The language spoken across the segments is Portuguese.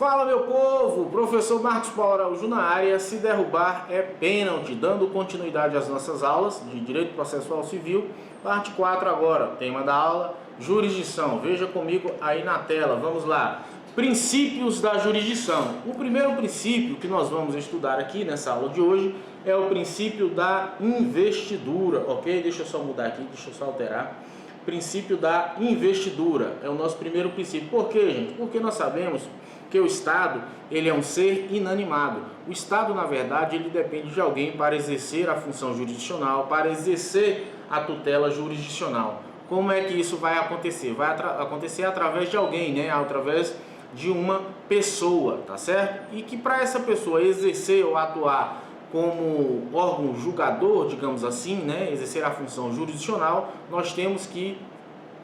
Fala, meu povo, professor Marcos Paulo Araújo na área. Se derrubar é pênalti, dando continuidade às nossas aulas de Direito Processual Civil, parte 4 agora, tema da aula, jurisdição. Veja comigo aí na tela, vamos lá. Princípios da jurisdição. O primeiro princípio que nós vamos estudar aqui nessa aula de hoje é o princípio da investidura, ok? Deixa eu só mudar aqui, deixa eu só alterar. Princípio da investidura é o nosso primeiro princípio. Por quê, gente? Porque nós sabemos que o Estado, ele é um ser inanimado. O Estado, na verdade, ele depende de alguém para exercer a função jurisdicional, para exercer a tutela jurisdicional. Como é que isso vai acontecer? Vai acontecer através de alguém, né? Através de uma pessoa, tá certo? E que para essa pessoa exercer ou atuar como órgão julgador, digamos assim, né? Exercer a função jurisdicional, nós temos que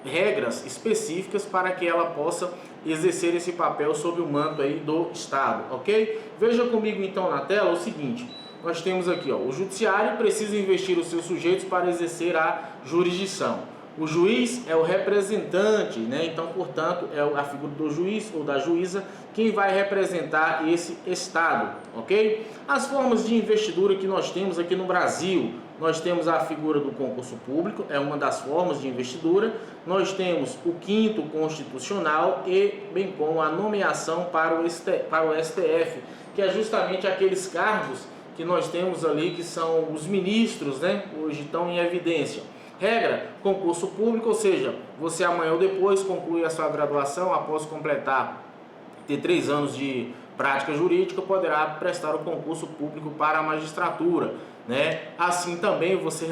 regras específicas para que ela possa exercer esse papel sob o manto aí do Estado, ok? Veja comigo então na tela o seguinte, nós temos aqui, ó, o judiciário precisa investir os seus sujeitos para exercer a jurisdição. O juiz é o representante, né? Então, portanto, é a figura do juiz ou da juíza quem vai representar esse Estado, ok? As formas de investidura que nós temos aqui no Brasil, nós temos a figura do concurso público, é uma das formas de investidura. Nós temos o quinto constitucional e bem como a nomeação para o STF, que é justamente aqueles cargos que nós temos ali que são os ministros, né? Hoje estão em evidência. Regra, concurso público, ou seja, você amanhã ou depois conclui a sua graduação, após completar, ter 3 anos de prática jurídica, poderá prestar o concurso público para a magistratura, né? Assim também você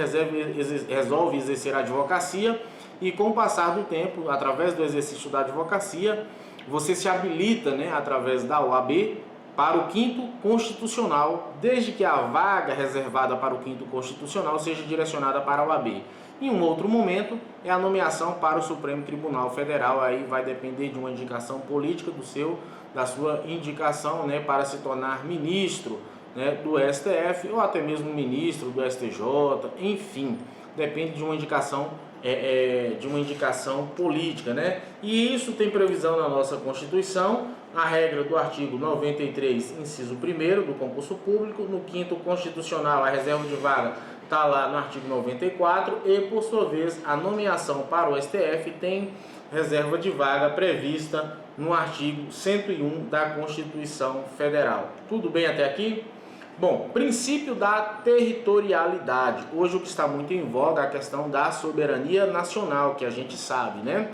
resolve exercer a advocacia e com o passar do tempo, através do exercício da advocacia, você se habilita, né, através da OAB, para o quinto constitucional, desde que a vaga reservada para o quinto constitucional seja direcionada para a OAB. Em um outro momento, é a nomeação para o Supremo Tribunal Federal, aí vai depender de uma indicação política da sua indicação, né, para se tornar ministro, né, do STF ou até mesmo ministro do STJ, enfim, depende de uma indicação política, né? E isso tem previsão na nossa Constituição, a regra do artigo 93, inciso 1º do concurso público, no quinto constitucional a reserva de vaga está lá no artigo 94 e, por sua vez, a nomeação para o STF tem reserva de vaga prevista no artigo 101 da Constituição Federal. Tudo bem até aqui? Bom, princípio da territorialidade. Hoje o que está muito em voga é a questão da soberania nacional, que a gente sabe, né?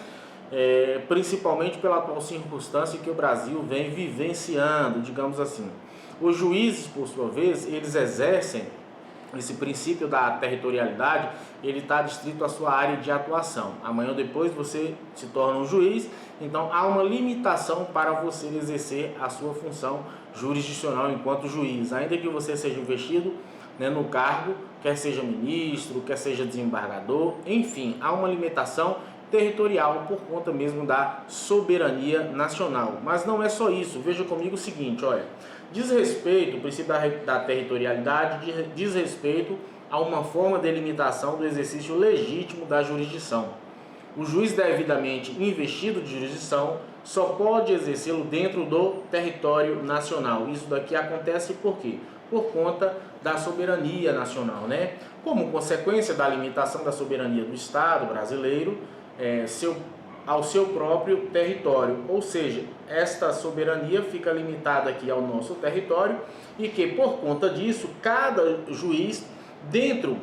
Principalmente pela atual circunstância que o Brasil vem vivenciando, digamos assim. Os juízes, por sua vez, eles exercem esse princípio da territorialidade, ele está distrito à sua área de atuação. Amanhã ou depois você se torna um juiz, então há uma limitação para você exercer a sua função jurisdicional enquanto juiz, ainda que você seja investido, né, no cargo, quer seja ministro, quer seja desembargador, enfim, há uma limitação territorial por conta mesmo da soberania nacional. Mas não é só isso, veja comigo o seguinte, olha, o princípio da territorialidade diz respeito a uma forma de limitação do exercício legítimo da jurisdição. O juiz devidamente investido de jurisdição só pode exercê-lo dentro do território nacional. Isso daqui acontece por quê? Por conta da soberania nacional, né? Como consequência da limitação da soberania do Estado brasileiro, ao seu próprio território, ou seja, esta soberania fica limitada aqui ao nosso território e que por conta disso, cada juiz dentro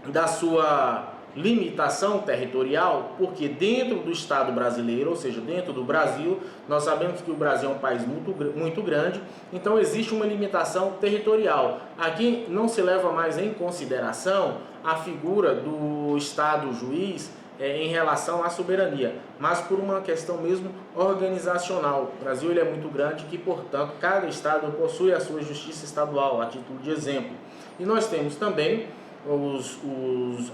da sua limitação territorial, porque dentro do Estado brasileiro, ou seja, dentro do Brasil, nós sabemos que o Brasil é um país muito grande, então existe uma limitação territorial. Aqui não se leva mais em consideração a figura do Estado juiz em relação à soberania, mas por uma questão mesmo organizacional. O Brasil ele é muito grande que, portanto, cada estado possui a sua justiça estadual, a título de exemplo. E nós temos também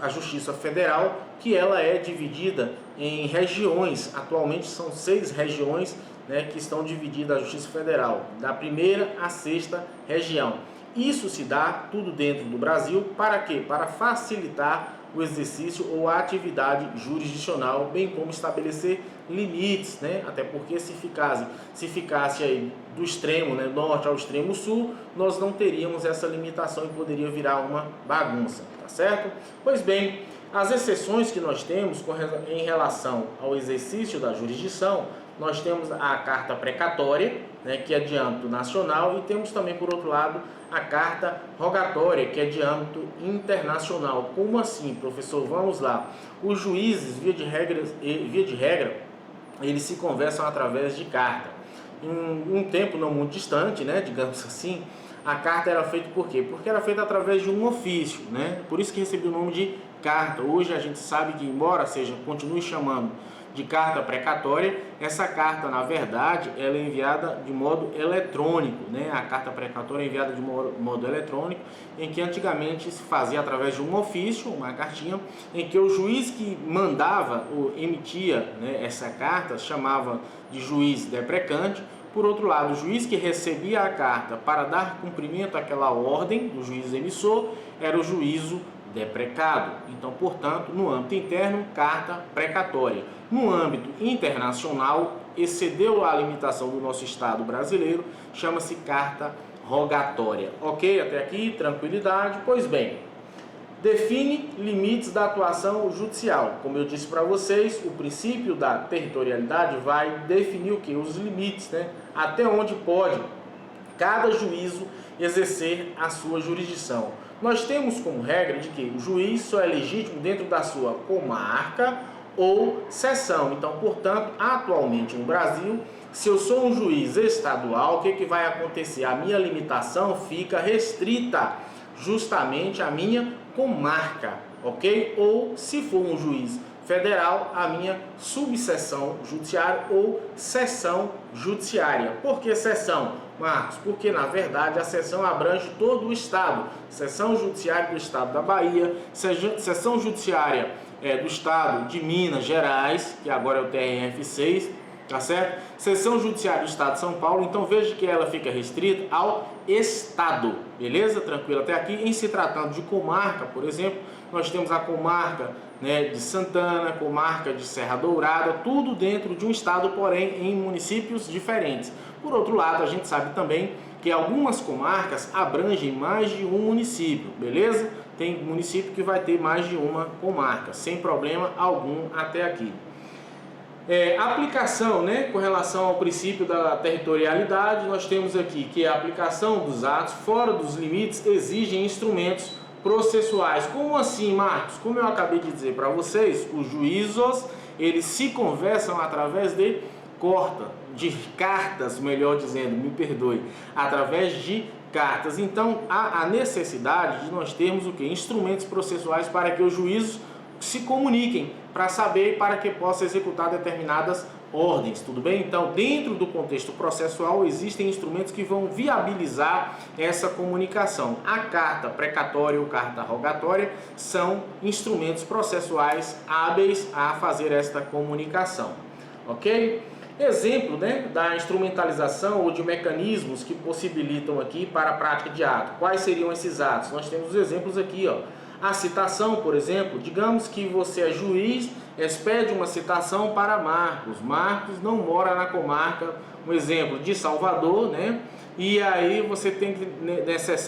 a Justiça Federal, que ela é dividida em regiões. Atualmente são 6 regiões, né, que estão divididas a Justiça Federal, da primeira à 6ª região. Isso se dá tudo dentro do Brasil, para quê? Para facilitar o exercício ou a atividade jurisdicional, bem como estabelecer limites, né? Até porque se ficasse aí do extremo, né, norte ao extremo sul, nós não teríamos essa limitação e poderia virar uma bagunça, tá certo? Pois bem, as exceções que nós temos em relação ao exercício da jurisdição, nós temos a carta precatória, né, que é de âmbito nacional, e temos também, por outro lado, a carta rogatória, que é de âmbito internacional. Como assim, professor? Vamos lá. Os juízes, via de regra, eles se conversam através de carta. Em um tempo não muito distante, né, digamos assim, a carta era feita por quê? Porque era feita através de um ofício, né? Por isso que recebeu o nome de carta. Hoje a gente sabe que, embora continue chamando de carta precatória, essa carta, na verdade, ela é enviada de modo eletrônico, né? A carta precatória é enviada de modo eletrônico, em que antigamente se fazia através de um ofício, uma cartinha, em que o juiz que mandava ou emitia, né, essa carta chamava de juiz deprecante. Por outro lado, o juiz que recebia a carta para dar cumprimento àquela ordem do juiz emissor era o juízo deprecado. Então, portanto, no âmbito interno, carta precatória. No âmbito internacional, excedeu a limitação do nosso Estado brasileiro, chama-se carta rogatória. Ok? Até aqui, tranquilidade? Pois bem, define limites da atuação judicial. Como eu disse para vocês, o princípio da territorialidade vai definir o que? Os limites, né? Até onde pode cada juízo exercer a sua jurisdição. Nós temos como regra de que o juiz só é legítimo dentro da sua comarca ou seção. Então, portanto, atualmente no Brasil, se eu sou um juiz estadual, o que vai acontecer? A minha limitação fica restrita justamente à minha comarca, ok? Ou, se for um juiz federal, a minha subseção judiciária ou seção judiciária. Por que seção, Marcos? Porque, na verdade, a seção abrange todo o estado. Seção judiciária do estado da Bahia, seção judiciária do estado de Minas Gerais, que agora é o TRF6, tá certo? Seção judiciária do estado de São Paulo. Então veja que ela fica restrita ao estado, beleza? Tranquilo até aqui. Em se tratando de comarca, por exemplo, nós temos a comarca, né, de Santana, comarca de Serra Dourada, tudo dentro de um estado, porém em municípios diferentes. Por outro lado, a gente sabe também que algumas comarcas abrangem mais de um município, beleza? Tem município que vai ter mais de uma comarca, sem problema algum até aqui. Aplicação, né, com relação ao princípio da territorialidade, nós temos aqui que a aplicação dos atos fora dos limites exigem instrumentos processuais. Como assim, Marcos? Como eu acabei de dizer para vocês, os juízos, eles se conversam através de cartas, melhor dizendo, me perdoe, através de cartas. Então, há a necessidade de nós termos o que? Instrumentos processuais para que os juízos se comuniquem, para saber, para que possa executar determinadas ordens, tudo bem? Então, dentro do contexto processual, existem instrumentos que vão viabilizar essa comunicação. A carta precatória ou carta rogatória são instrumentos processuais hábeis a fazer esta comunicação, ok? Exemplo, né, da instrumentalização ou de mecanismos que possibilitam aqui para a prática de ato. Quais seriam esses atos? Nós temos os exemplos aqui, ó. A citação, por exemplo, digamos que você é juiz, expede uma citação para Marcos. Marcos não mora na comarca, um exemplo, de Salvador, né? E aí você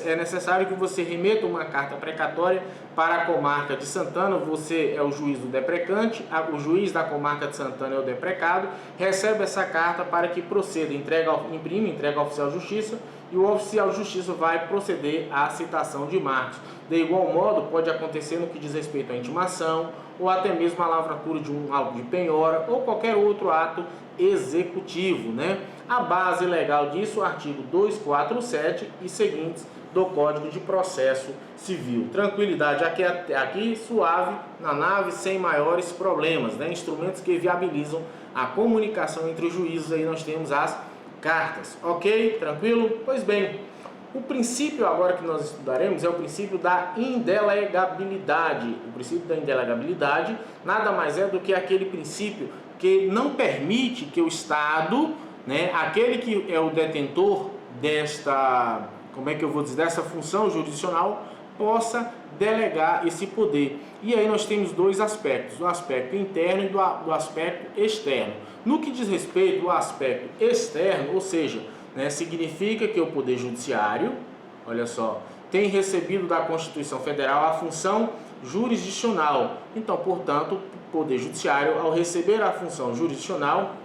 é necessário que você remeta uma carta precatória para a comarca de Santana. Você é o juiz do deprecante, o juiz da comarca de Santana é o deprecado, recebe essa carta para que proceda, imprime, entrega ao oficial de justiça, e o oficial de justiça vai proceder à citação de Marcos. De igual modo, pode acontecer no que diz respeito à intimação, ou até mesmo a lavratura de um auto de penhora, ou qualquer outro ato executivo, né? A base legal disso, o artigo 247 e seguintes do Código de Processo Civil. Tranquilidade aqui suave na nave, sem maiores problemas, né? Instrumentos que viabilizam a comunicação entre os juízes. Aí nós temos as cartas, ok? Tranquilo? Pois bem, o princípio agora que nós estudaremos é o princípio da indelegabilidade. O princípio da indelegabilidade nada mais é do que aquele princípio que não permite que o Estado, né, aquele que é o detentor desta, como é que eu vou dizer, dessa função jurisdicional, possa delegar esse poder. E aí nós temos dois aspectos, do aspecto interno e do aspecto externo. No que diz respeito ao aspecto externo, ou seja, né, significa que o Poder Judiciário, olha só, tem recebido da Constituição Federal a função jurisdicional. Então, portanto, o Poder Judiciário, ao receber a função jurisdicional,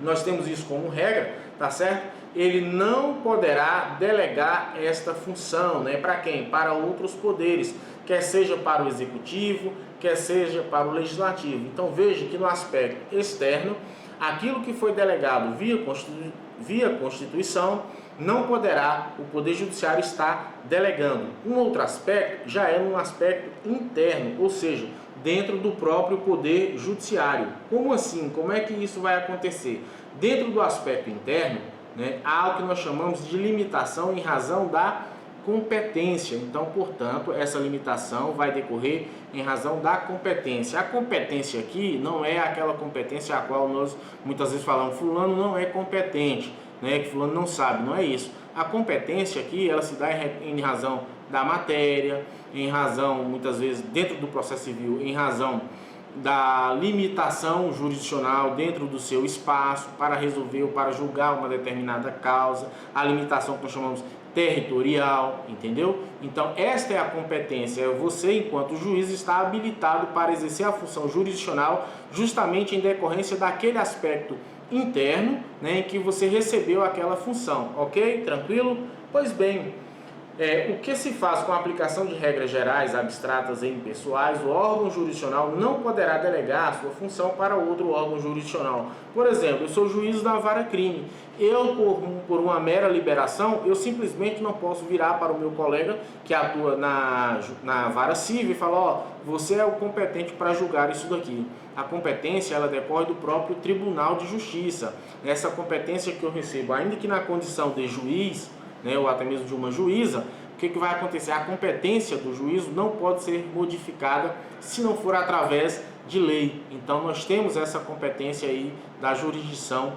nós temos isso como regra, tá certo? Ele não poderá delegar esta função, né? Para quem? Para outros poderes, quer seja para o Executivo, quer seja para o Legislativo. Então, veja que no aspecto externo, aquilo que foi delegado via Constituição, não poderá o Poder Judiciário estar delegando. Um outro aspecto já é um aspecto interno, ou seja, dentro do próprio Poder Judiciário. Como assim? Como é que isso vai acontecer? Dentro do aspecto interno, né, há o que nós chamamos de limitação em razão da competência. Então, portanto, essa limitação vai decorrer em razão da competência. A competência aqui não é aquela competência a qual nós muitas vezes falamos, fulano não é competente, né, que fulano não sabe, não é isso. A competência aqui, ela se dá em razão da matéria, em razão, muitas vezes, dentro do processo civil, em razão da limitação jurisdicional dentro do seu espaço para resolver ou para julgar uma determinada causa, a limitação que nós chamamos territorial, entendeu? Então, esta é a competência. Você, enquanto juiz, está habilitado para exercer a função jurisdicional justamente em decorrência daquele aspecto interno, né, em que você recebeu aquela função, ok? Tranquilo? Pois bem, o que se faz com a aplicação de regras gerais, abstratas e impessoais, o órgão jurisdicional não poderá delegar a sua função para outro órgão jurisdicional. Por exemplo, eu sou juiz da vara crime. Eu, por uma mera liberação, eu simplesmente não posso virar para o meu colega que atua na vara civil e falar, ó, você é o competente para julgar isso daqui. A competência, ela decorre do próprio Tribunal de Justiça. Essa competência que eu recebo, ainda que na condição de juiz, né, ou até mesmo de uma juíza, o que vai acontecer? A competência do juízo não pode ser modificada se não for através de lei. Então nós temos essa competência aí da jurisdição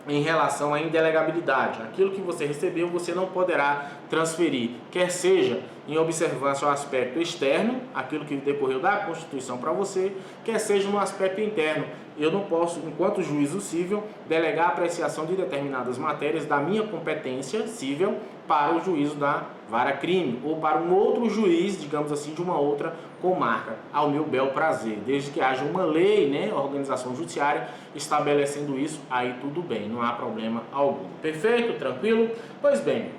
em relação à indelegabilidade. Aquilo que você recebeu, você não poderá transferir, quer seja em observância ao aspecto externo, aquilo que decorreu da Constituição para você, quer seja no aspecto interno. Eu não posso, enquanto juízo civil, delegar a apreciação de determinadas matérias da minha competência civil para o juízo da vara crime ou para um outro juiz, digamos assim, de uma outra comarca, ao meu bel prazer, desde que haja uma lei, né, organização judiciária estabelecendo isso, aí tudo bem, não há problema algum. Perfeito? Tranquilo? Pois bem,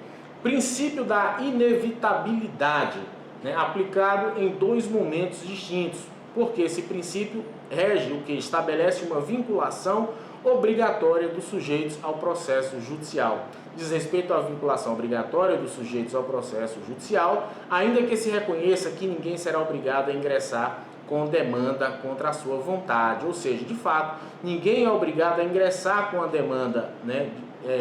princípio da inevitabilidade, né, aplicado em dois momentos distintos, porque esse princípio rege o que estabelece uma vinculação obrigatória dos sujeitos ao processo judicial. Diz respeito à vinculação obrigatória dos sujeitos ao processo judicial, ainda que se reconheça que ninguém será obrigado a ingressar com demanda contra a sua vontade. Ou seja, de fato, ninguém é obrigado a ingressar com a demanda, né,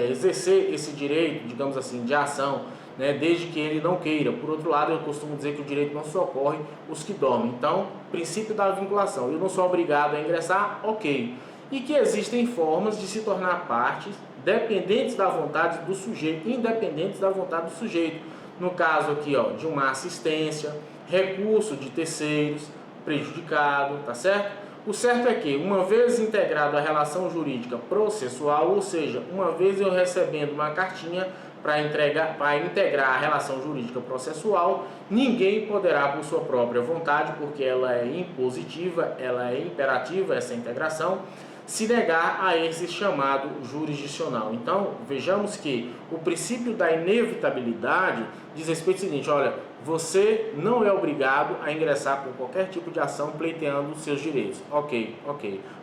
exercer esse direito, digamos assim, de ação, né, desde que ele não queira. Por outro lado, eu costumo dizer que o direito não socorre os que dormem. Então, princípio da vinculação, eu não sou obrigado a ingressar, ok. E que existem formas de se tornar partes dependentes da vontade do sujeito, independentes da vontade do sujeito. No caso aqui, ó, de uma assistência, recurso de terceiros, prejudicado, tá certo? O certo é que, uma vez integrado a relação jurídica processual, ou seja, uma vez eu recebendo uma cartinha para integrar a relação jurídica processual, ninguém poderá, por sua própria vontade, porque ela é impositiva, ela é imperativa, essa integração, se negar a esse chamado jurisdicional. Então, vejamos que o princípio da inevitabilidade diz respeito ao seguinte, olha, você não é obrigado a ingressar com qualquer tipo de ação pleiteando os seus direitos. Ok.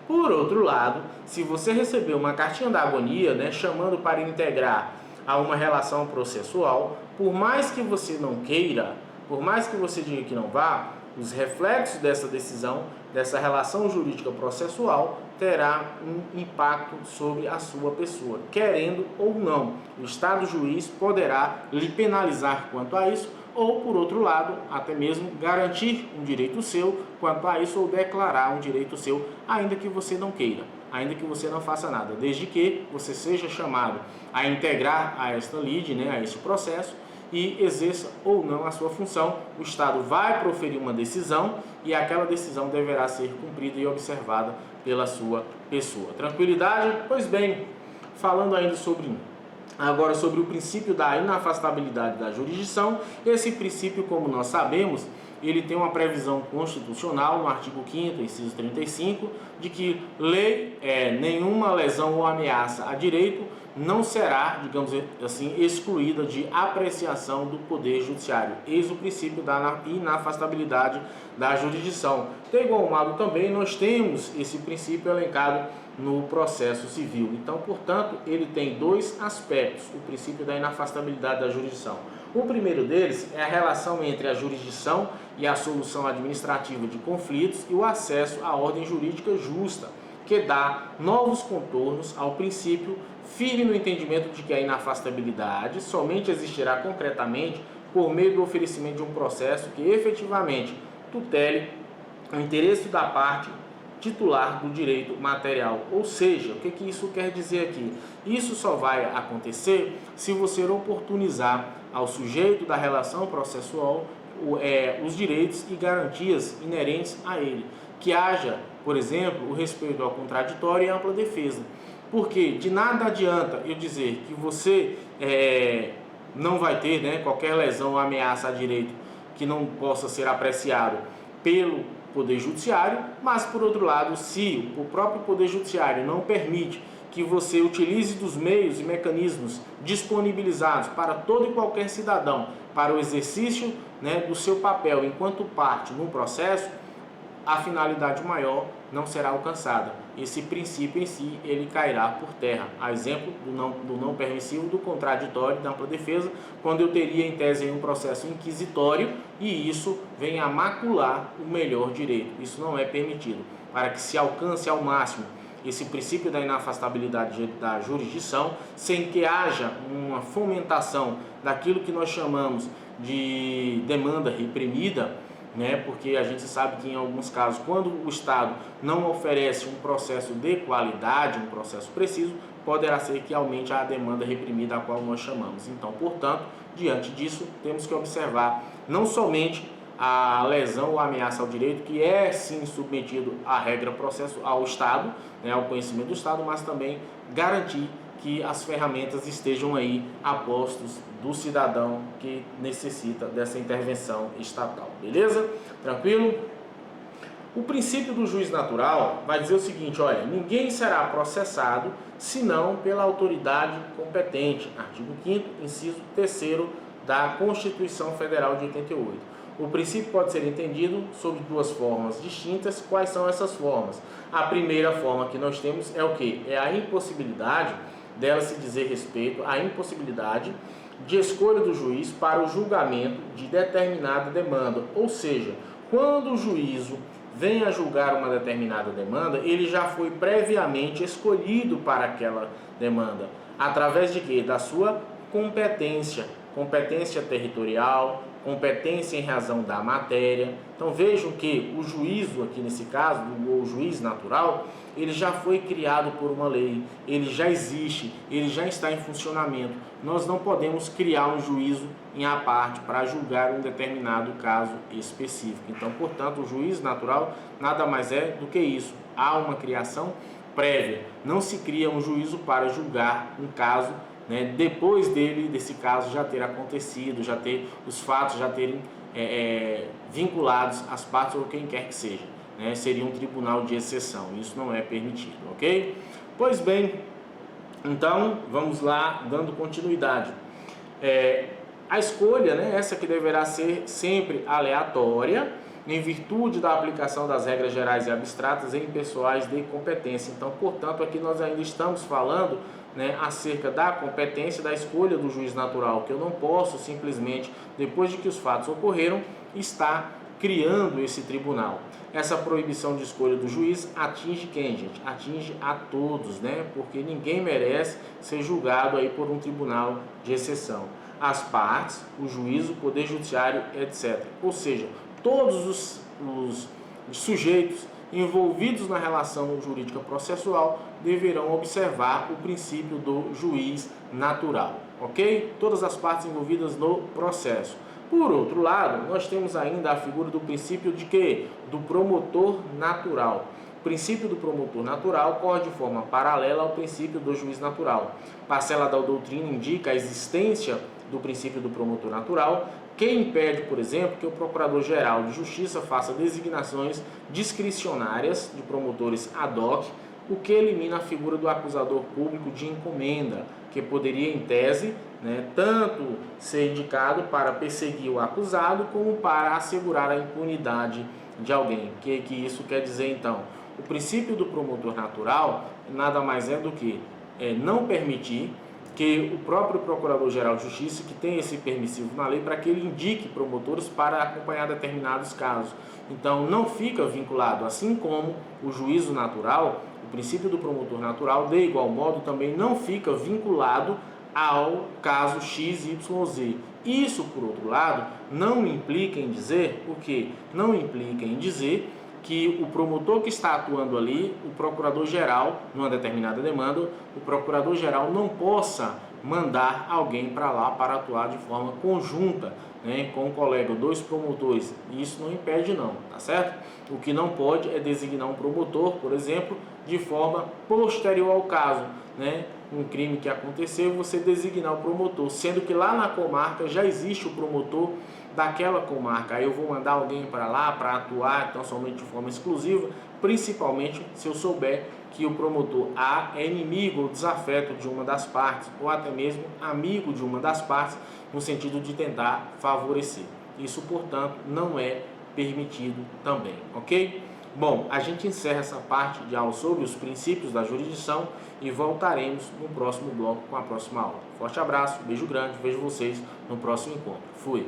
Por outro lado, se você recebeu uma cartinha da agonia, né, chamando para integrar a uma relação processual, por mais que você não queira, por mais que você diga que não vá, os reflexos dessa decisão, dessa relação jurídica processual, terá um impacto sobre a sua pessoa, querendo ou não. O Estado juiz poderá lhe penalizar quanto a isso, ou, por outro lado, até mesmo garantir um direito seu quanto a isso, ou declarar um direito seu, ainda que você não queira, ainda que você não faça nada, desde que você seja chamado a integrar a esta lide, né, a este processo, e exerça ou não a sua função. O Estado vai proferir uma decisão e aquela decisão deverá ser cumprida e observada pela sua pessoa. Tranquilidade? Pois bem, falando ainda agora sobre o princípio da inafastabilidade da jurisdição, esse princípio, como nós sabemos, ele tem uma previsão constitucional no artigo 5º, inciso 35, de que nenhuma lesão ou ameaça a direito não será, digamos assim, excluída de apreciação do Poder Judiciário. Eis o princípio da inafastabilidade da jurisdição. De igual modo também nós temos esse princípio elencado no processo civil. Então, portanto, ele tem dois aspectos, o princípio da inafastabilidade da jurisdição. O primeiro deles é a relação entre a jurisdição e a solução administrativa de conflitos e o acesso à ordem jurídica justa, que dá novos contornos ao princípio, firme no entendimento de que a inafastabilidade somente existirá concretamente por meio do oferecimento de um processo que efetivamente tutele o interesse da parte titular do direito material. Ou seja, o que isso quer dizer aqui? Isso só vai acontecer se você oportunizar ao sujeito da relação processual os direitos e garantias inerentes a ele. Que haja, por exemplo, o respeito ao contraditório e à ampla defesa. Porque de nada adianta eu dizer que você não vai ter qualquer lesão ou ameaça a direito que não possa ser apreciado pelo Poder Judiciário, mas por outro lado, se o próprio Poder Judiciário não permite que você utilize dos meios e mecanismos disponibilizados para todo e qualquer cidadão para o exercício do seu papel enquanto parte no processo, a finalidade maior não será alcançada. Esse princípio em si, ele cairá por terra. A exemplo do não permissivo, do contraditório, da ampla defesa, quando eu teria em tese um processo inquisitório e isso vem a macular o melhor direito. Isso não é permitido. Para que se alcance ao máximo esse princípio da inafastabilidade da jurisdição, sem que haja uma fomentação daquilo que nós chamamos de demanda reprimida, porque a gente sabe que em alguns casos, quando o Estado não oferece um processo de qualidade, um processo preciso, poderá ser que aumente a demanda reprimida a qual nós chamamos. Então, portanto, diante disso, temos que observar não somente a lesão ou ameaça ao direito, que é sim submetido à regra processual ao Estado, ao conhecimento do Estado, mas também garantir que as ferramentas estejam aí a postos do cidadão que necessita dessa intervenção estatal. Beleza? Tranquilo? O princípio do juiz natural vai dizer o seguinte, olha, ninguém será processado senão pela autoridade competente. Artigo 5º, inciso 3º da Constituição Federal de 88. O princípio pode ser entendido sob duas formas distintas. Quais são essas formas? A primeira forma que nós temos é o quê? É a impossibilidade dela se dizer respeito à impossibilidade de escolha do juiz para o julgamento de determinada demanda. Ou seja, quando o juízo vem a julgar uma determinada demanda, ele já foi previamente escolhido para aquela demanda. Através de quê? Da sua competência territorial, competência em razão da matéria. Então vejam que o juízo aqui nesse caso, o juiz natural, ele já foi criado por uma lei, ele já existe, ele já está em funcionamento. Nós não podemos criar um juízo em à parte para julgar um determinado caso específico. Então, portanto, o juiz natural nada mais é do que isso. Há uma criação prévia. Não se cria um juízo para julgar um caso depois desse caso já ter acontecido, já ter os fatos já terem vinculados as partes ou quem quer que seja. Seria um tribunal de exceção, isso não é permitido, ok? Pois bem, então vamos lá dando continuidade. A escolha, essa que deverá ser sempre aleatória, em virtude da aplicação das regras gerais e abstratas em pessoais de competência. Então, portanto, aqui nós ainda estamos falando acerca da competência, da escolha do juiz natural, que eu não posso simplesmente, depois de que os fatos ocorreram, estar criando esse tribunal. Essa proibição de escolha do juiz atinge quem, gente? Atinge a todos, porque ninguém merece ser julgado aí por um tribunal de exceção. As partes, o juiz, o poder judiciário, etc. Ou seja, todos os sujeitos envolvidos na relação jurídica processual deverão observar o princípio do juiz natural. ok? Todas as partes envolvidas no processo. Por outro lado, nós temos ainda a figura do princípio de quê? Do promotor natural. O princípio do promotor natural corre de forma paralela ao princípio do juiz natural. Parcela da doutrina indica a existência do princípio do promotor natural, que impede, por exemplo, que o Procurador-Geral de Justiça faça designações discricionárias de promotores ad hoc, o que elimina a figura do acusador público de encomenda, que poderia, em tese, tanto ser indicado para perseguir o acusado, como para assegurar a impunidade de alguém. O que isso quer dizer, então? O princípio do promotor natural nada mais é do que não permitir que o próprio Procurador-Geral de Justiça, que tem esse permissivo na lei, para que ele indique promotores para acompanhar determinados casos. Então, não fica vinculado, assim como o juízo natural, o princípio do promotor natural, de igual modo, também não fica vinculado ao caso XYZ. Isso, por outro lado, não implica em dizer o quê? Não implica em dizer que o promotor que está atuando ali, o procurador-geral, numa determinada demanda, o procurador-geral não possa mandar alguém para lá para atuar de forma conjunta, com o colega, 2 promotores. Isso não impede não, tá certo? O que não pode é designar um promotor, por exemplo, de forma posterior ao caso, um crime que aconteceu, você designar o promotor, sendo que lá na comarca já existe o promotor daquela comarca. Aí eu vou mandar alguém para lá para atuar, então somente de forma exclusiva, principalmente se eu souber que o promotor A é inimigo ou desafeto de uma das partes, ou até mesmo amigo de uma das partes, no sentido de tentar favorecer. Isso, portanto, não é permitido também, ok? Bom, a gente encerra essa parte de aula sobre os princípios da jurisdição e voltaremos no próximo bloco com a próxima aula. Forte abraço, beijo grande, vejo vocês no próximo encontro. Fui!